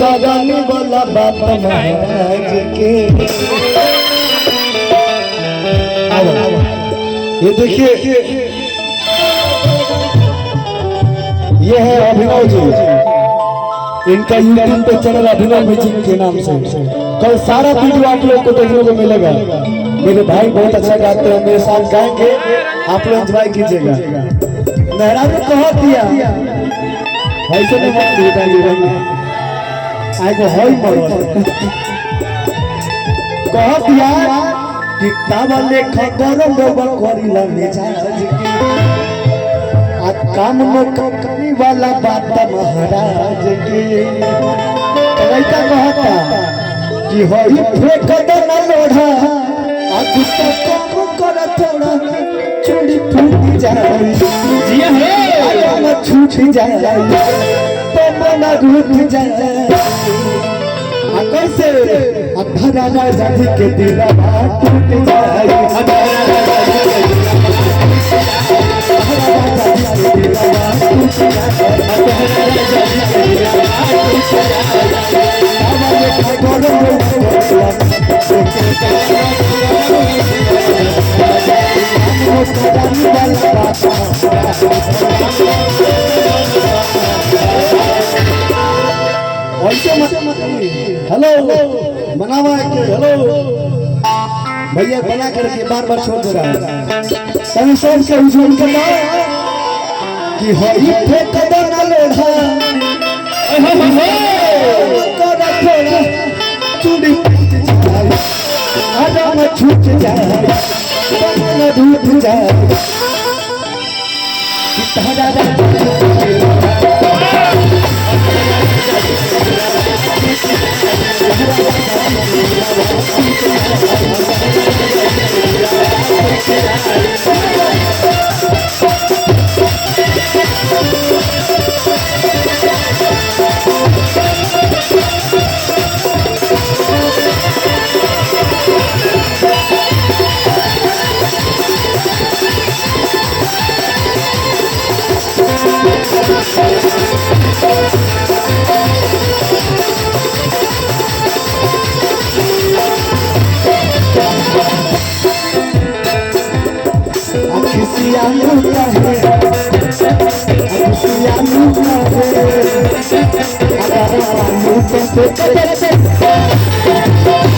कराने वाला बात महाराज के। ये देखिए ये है अभिनव जी, इनका यूट्यूब पे चैनल अभिनव म्यूजिक के नाम से। कल सारा वीडियो आप लोग को देखने को मिलेगा। मेरे भाई बहुत अच्छा गाते हैं, मेरे साथ गाएंगे, आप लोग एंजॉय कीजिएगा। मेहरा ने कहा दिया ऐसे नहीं मत दीजिए आई को होई मरो कहा दिया किताब लेखा गरम करी लने आ काम न करने वाला बात महाराज के। ऐसा कहता कि होई फेंक दो न लोढ़ा आ गुस्सा काम कर थोड़ा चूड़ी फूट जाए जी हे आया छूट जाए तो मन रूठ जाए आ कैसे अधरा राजा जी के दिल टूट जाए हेलो बनावा हेलो भैया बना करके बार बार छोड़ दे रहा है। तभी सब के हुजूम करना कि होई फेंक दो न लोढ़ा कर थोड़ा चूड़ी आदम छूट जाए मन धूप जाए कि तारा